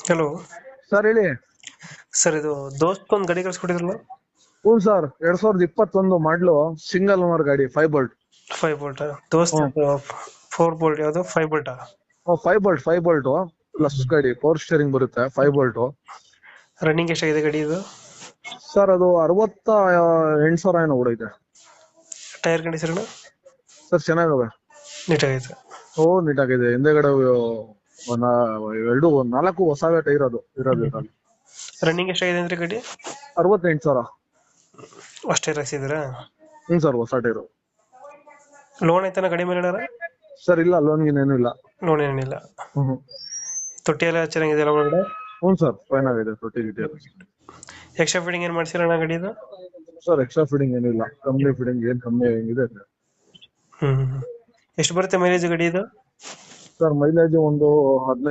Hello sir ಹೇಳಿ. Sir, ಇದು ದೋಸ್ತ್ ಒಂದು ಗಾಡಿ ಕಳ್ಸ್ಕೊಟ್ಟಿದ್ರಲ್ಲ, ಹ್ಞೂ ಸರ್, 2021 ಮಾಡ್ಲು ಸಿಂಗಲ್ ಓನರ್ ಗಾಡಿ 5 ಬೋಲ್ಟ್. 5 ಬೋಲ್ಟ್ ದೋಸ್ತ್. 4 ಬೋಲ್ಟ್ ಯಾವುದು? 5 ಬೋಲ್ಟ್. 5 ಬೋಲ್ಟ್ ಪ್ಲಸ್ ಗಾಡಿ, ಪವರ್ ಸ್ಟೇರಿಂಗ್ ಬರುತ್ತೆ 5 ಬೋಲ್ಟ್. ರನ್ನಿಂಗ್ ಎಷ್ಟಾಗಿದೆ ಗಾಡಿ ಇದು? ಸರ್ ಅದು 68,000 ಏನೋ ಓಡೈತೆ. ಟೈರ್ ಕಂಡೀಷನ್ ಸರ್ ಚೆನ್ನಾಗವೆ, ನೀಟಾಗೈತೆ. ನೀಟಾಗಿದೆ. ಹಿಂದೆಗಡೆ ನಾಲ್ಕು ಹೊಸವೇ ಟೈರ್ ಇರೋದು ಇದ್ರಲ್ಲಿ. ರನ್ನಿಂಗ್ ಎಷ್ಟಾಗಿದೆ ಅಂದ್ರೆ ಗಾಡಿ? 68,000. ಅಷ್ಟು ಟೈರ್ ಹಾಕ್ಸಿದ್ದೀರಾ? ಹ್ಞೂ ಸರ್, ಹೊಸ ಟೈರು. ಲೋನ್ ಐತನ ಗಾಡಿ ಮೇಲೆ ಏನಾರ? ಸರ್ ಇಲ್ಲ, ಲೋನ್ಗಿನೇನು ಇಲ್ಲ. ಲೋನ್ ಏನಿಲ್ಲ. ಹ್ಞೂ ತೊಟ್ಟಿ ಎಲ್ಲ ಚೆನ್ನಾಗಿದೆಯಲ್ಲ ಒಳಗಡೆ? ಹ್ಞೂ ಸರ್, ಫೈನ್ ಆಗಿದೆ ತೊಟ್ಟಿ ಗಿಟ್ಟಿ ಎಲ್ಲ. ಎಕ್ಸ್ಟ್ರಾ ಫಿಟ್ಟಿಂಗ್ ಏನು ಮಾಡ್ಸಿರಣ್ಣ ಗಾಡಿದು? ಸರ್ ಎಕ್ಸ್ಟ್ರಾ ಫಿಟ್ಟಿಂಗ್ ಏನಿಲ್ಲ, ಕಂಪ್ನಿ ಫಿಟ್ಟಿಂಗ್ ಏನ್ ಕಮ್ಮಿ ಹೆಂಗಿದೆ. ಎಷ್ಟು ಬರುತ್ತೆ ಮೈಲೇಜ್ ಗಾಡಿ ಇದು? ಸರ್ ಮೈಲೇಜ್ ಒಂದು 15